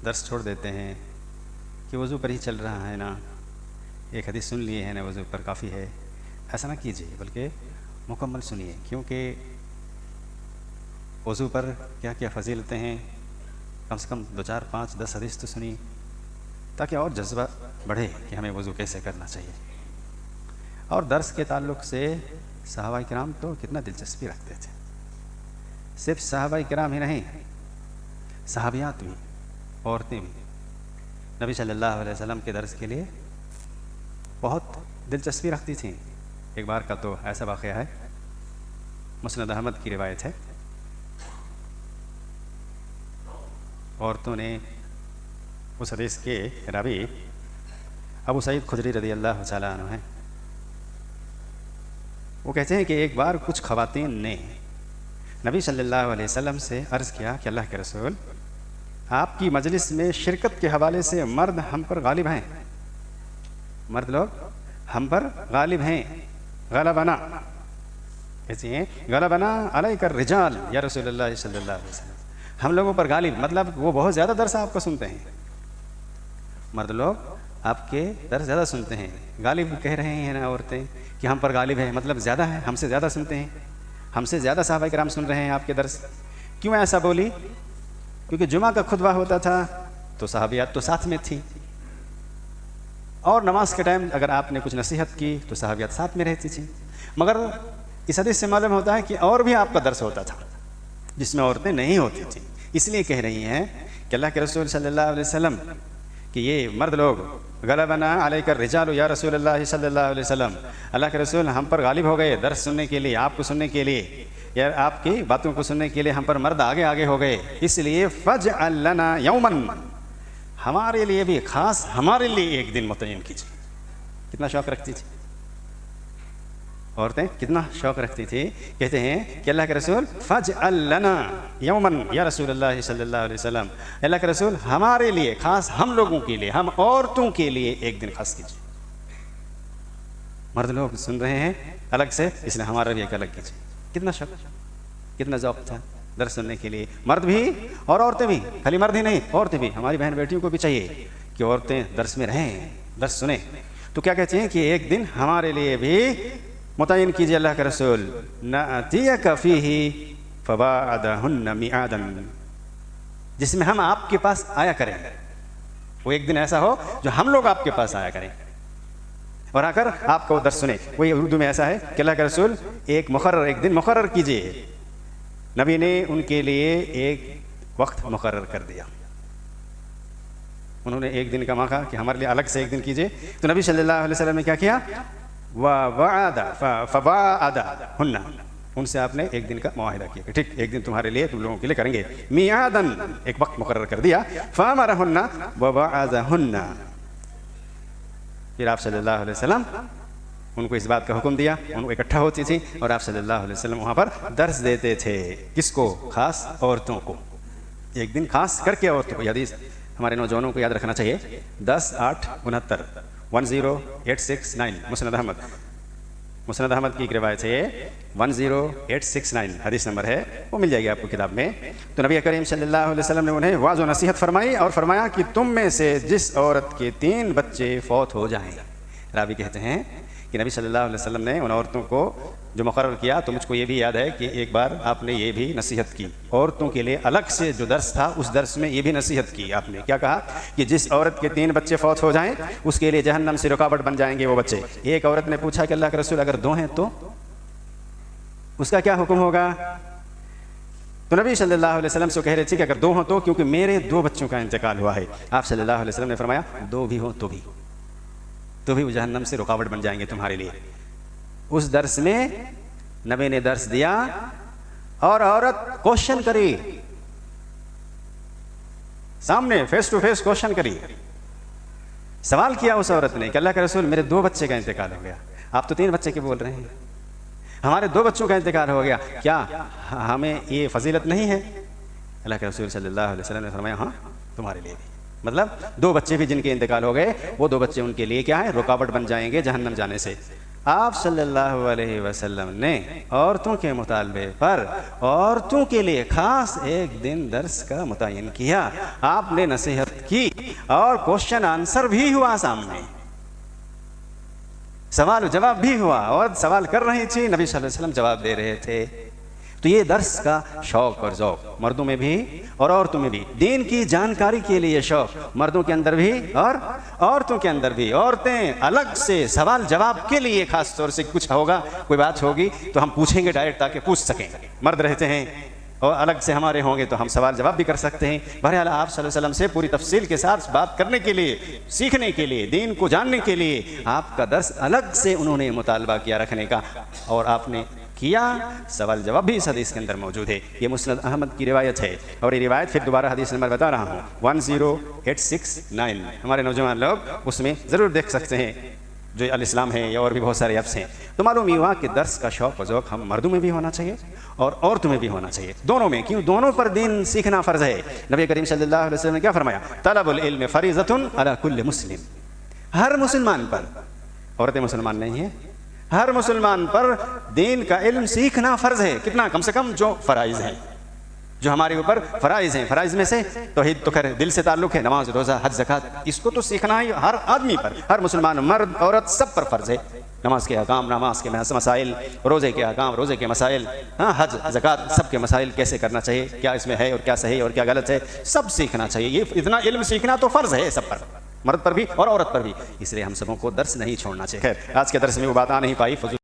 درس چھوڑ دیتے ہیں کہ وضو پر ہی چل رہا ہے نا، ایک حدیث سن لیے ہیں نا، وضو پر کافی ہے. ایسا نہ کیجیے، بلکہ مکمل سنیے، کیونکہ وضو پر کیا کیا فضیلتیں ہیں، کم سے کم 2 4 5 10 حدیث تو سنیے، تاکہ اور جذبہ بڑھے کہ ہمیں وضو کیسے کرنا چاہیے. اور درس کے تعلق سے صحابہ کرام تو کتنا دلچسپی رکھتے تھے. صرف صحابہ کرام ہی نہیں، صحابیات بھی، عورتیں بھی نبی صلی اللہ علیہ وسلم کے درس کے لیے بہت دلچسپی رکھتی تھیں. ایک بار کا تو ایسا واقعہ ہے، مسند احمد کی روایت ہے، عورتوں نے اس حدیث کے راوی ابو سعید خدری رضی اللہ تعالیٰ عنہ ہیں، وہ کہتے ہیں کہ ایک بار کچھ خواتین نے نبی صلی اللہ علیہ وسلم سے عرض کیا کہ اللہ کے رسول، آپ کی مجلس میں شرکت کے حوالے سے مرد ہم پر غالب ہیں، مرد لوگ ہم پر غالب ہیں، غلبنا، کہتے ہیں غلبنا علیک الرجال یا رسول اللہ صلی اللہ علیہ وسلم، ہم لوگوں پر غالب، مطلب وہ بہت زیادہ درس آپ کو سنتے ہیں، مرد لوگ آپ کے درس زیادہ سنتے ہیں. غالب کہہ رہے ہیں نا عورتیں کہ ہم پر غالب ہے، مطلب زیادہ ہے، ہم سے زیادہ سنتے ہیں، ہم سے زیادہ صحابہ کرام سن رہے ہیں آپ کے درس. کیوں ایسا بولی؟ کیونکہ جمعہ کا خطبہ ہوتا تھا تو صحابیات تو ساتھ میں تھی، اور نماز کے ٹائم اگر آپ نے کچھ نصیحت کی تو صحابیات ساتھ میں رہتی تھیں. مگر اس حدیث سے معلوم ہوتا ہے کہ اور بھی آپ کا درس ہوتا تھا جس میں عورتیں نہیں ہوتی تھیں. اس لیے کہہ رہی ہیں کہ اللہ کے رسول صلی اللہ علیہ وسلم کہ یہ مرد لوگ غلبنا علیک الرجال یا رسول اللہ صلی اللہ علیہ وسلم، اللہ کے رسول ہم پر غالب ہو گئے درس سننے کے لیے، آپ کو سننے کے لیے یا آپ کی باتوں کو سننے کے لیے ہم پر مرد آگے آگے ہو گئے، اس لیے فاجعل لنا یوما، ہمارے لیے بھی خاص ہمارے لیے ایک دن متعین کیجیے. کتنا شوق رکھتی تھی عورتیں، کتنا شوق رکھتی تھی. کہتے ہیں کہ اللہ کے رسول فاجعل لنا یوما یا رسول اللہ صلی اللہ علیہ وسلم، اللہ کے رسول ہمارے لیے خاص، ہم لوگوں کے لیے، ہم عورتوں کے لیے ایک دن خاص کیجیے. مرد لوگ سن رہے ہیں الگ سے، اس لیے ہمارا بھی ایک الگ کیجیے. کتنا شوق، کتنا ذوق تھا درس سننے کے لیے. مرد بھی اور عورتیں بھی، خالی مرد ہی نہیں عورتیں بھی. ہماری بہن بیٹیوں کو بھی چاہیے کہ عورتیں درس میں رہیں، درس سنیں. تو کیا کہتے ہیں کہ ایک دن ہمارے لیے بھی متعین کیجیے اللہ کے رسول، نأتیک فیہ فباعدہن میعادا، جس میں ہم آپ کے پاس آیا کریں. وہ ایک دن ایسا ہو جو ہم لوگ آپ کے پاس آیا کریں اور آ کر آپ کو درس سنیں. وہی اردو میں ایسا ہے کہ اللہ کے رسول ایک دن مقرر کیجیے. نبی نے ان کے لیے ایک وقت مقرر کر دیا. انہوں نے ایک دن کا موقع کہ ہمارے لیے الگ سے ایک دن کیجیے. تو نبی صلی اللہ علیہ وسلم نے کیا کیا؟ فباعدہن، ان سے آپ نے ایک دن کا معاہدہ کیا کہ ٹھیک ایک دن تمہارے لیے، تم لوگوں کے لیے کریں گے. میعادن، ایک وقت مقرر کر دیا. فامرہن وبعثہن، پھر آپ صلی اللہ علیہ وسلم ان کو اس بات کا حکم دیا. ان کو اکٹھا ہوتی تھی اور آپ صلی اللہ علیہ وسلم وہاں پر درس دیتے تھے. کس کو؟ خاص عورتوں کو. ایک دن خاص کر کے عورتوں کو. یہ حدیث ہمارے نوجوانوں کو یاد رکھنا چاہیے. 10/8/69 10869 مسند احمد کی ایک روایت ہے، 10869 حدیث نمبر ہے، وہ مل جائے گی آپ کو کتاب میں. تو نبی کریم صلی اللہ علیہ وسلم نے انہیں واضح و نصیحت فرمائی اور فرمایا کہ تم میں سے جس عورت کے 3 بچے فوت ہو جائیں. راوی کہتے ہیں کہ نبی صلی اللہ علیہ وسلم نے ان عورتوں کو جو مقرر کیا، تو مجھ کو یہ بھی یاد ہے کہ ایک بار آپ نے یہ بھی نصیحت کی عورتوں کے لیے الگ سے جو درس تھا، اس درس میں یہ بھی نصیحت کی. آپ نے کیا کہا کہ جس عورت کے 3 بچے فوت ہو جائیں اس کے لیے جہنم سے رکاوٹ بن جائیں گے وہ بچے. ایک عورت نے پوچھا کہ اللہ کے رسول اگر 2 ہیں تو اس کا کیا حکم ہوگا؟ تو نبی صلی اللہ علیہ وسلم سے کہہ رہے تھے کہ اگر 2 ہوں تو، کیونکہ میرے 2 بچوں کا انتقال ہوا ہے. آپ صلی اللہ علیہ وسلم نے فرمایا 2 بھی ہوں تو بھی وہ جہنم سے رکاوٹ بن جائیں گے تمہارے لیے. اس درس میں نبی نے درس دیا اور عورت کوشچن کری، سامنے فیس ٹو فیس کوشچن کری. سوال کیا اس عورت نے کہ اللہ کے رسول میرے 2 بچے کا انتقال ہو گیا، آپ تو 3 بچے کے بول رہے ہیں، ہمارے 2 بچوں کا انتقال ہو گیا، کیا ہمیں یہ فضیلت نہیں ہے؟ اللہ کے رسول صلی اللہ علیہ وسلم نے فرمایا ہاں تمہارے لیے بھی. مطلب 2 بچے بھی جن کے انتقال ہو گئے، وہ 2 بچے ان کے لیے کیا ہے؟ رکاوٹ بن جائیں گے جہنم جانے سے. آپ صلی اللہ علیہ وسلم نے عورتوں کے مطالبے پر عورتوں کے لیے خاص ایک دن درس کا متعین کیا، آپ نے نصیحت کی اور کوشچن آنسر بھی ہوا، سامنے سوال و جواب بھی ہوا، اور سوال کر رہی تھی، نبی صلی اللہ علیہ وسلم جواب دے رہے تھے۔ تو یہ درس کا شوق اور ذوق مردوں میں بھی اور عورتوں میں بھی، دین کی جانکاری کے لیے شوق مردوں کے اندر بھی اور عورتوں کے اندر بھی۔ عورتیں الگ سے سوال جواب کے لیے خاص طور سے کچھ ہوگا، کوئی بات ہوگی تو ہم پوچھیں گے ڈائریکٹ تاکہ پوچھ سکیں، مرد رہتے ہیں اور الگ سے ہمارے ہوں گے تو ہم سوال جواب بھی کر سکتے ہیں۔ بہرحال آپ صلی اللہ علیہ وسلم سے پوری تفصیل کے ساتھ بات کرنے کے لیے، سیکھنے کے لیے، دین کو جاننے کے لیے آپ کا درس الگ سے انہوں نے مطالبہ کیا رکھنے کا، اور آپ نے کیا۔ سوال جواب بھی اس حدیث کے اندر موجود ہے، یہ مسند احمد کی روایت ہے، اور یہ روایت پھر دوبارہ حدیث نمبر بتا رہا ہوں 10869، ہمارے نوجوان لوگ اس میں ضرور دیکھ سکتے ہیں، جو الاسلام ہے یا اور بھی بہت سارے ایپس ہیں۔ تو معلوم یہ ہوا کہ درس کا شوق و ذوق ہم مردوں میں بھی ہونا چاہیے اور عورتوں میں بھی ہونا چاہیے، دونوں میں، کیوں دونوں پر دین سیکھنا فرض ہے۔ نبی کریم صلی اللہ علیہ وسلم نے کیا فرمایا؟ طلب العلم فریضۃ علی کل مسلم، ہر مسلمان پر، عورتیں مسلمان نہیں ہیں، ہر مسلمان پر دین کا علم سیکھنا فرض ہے۔ کتنا؟ کم سے کم جو فرائض ہیں، جو ہمارے اوپر فرائض ہیں، فرائض میں سے توحید تو خیر دل سے تعلق ہے، نماز، روزہ، حج، زکوٰۃ، اس کو تو سیکھنا ہی ہر آدمی پر، ہر مسلمان، مرد عورت سب پر فرض ہے۔ نماز کے احکام، نماز کے مسائل، روزے کے احکام، روزے کے مسائل، حج، زکوٰۃ، سب کے مسائل کیسے کرنا چاہیے، کیا اس میں ہے اور کیا صحیح اور کیا غلط ہے، سب سیکھنا چاہیے۔ یہ اتنا علم سیکھنا تو فرض ہے سب پر، مرد پر بھی اور عورت پر بھی، اس لیے ہم سبوں کو درس نہیں چھوڑنا چاہیے۔ خیر آج کے درس میں وہ بات آ نہیں پائی، فضول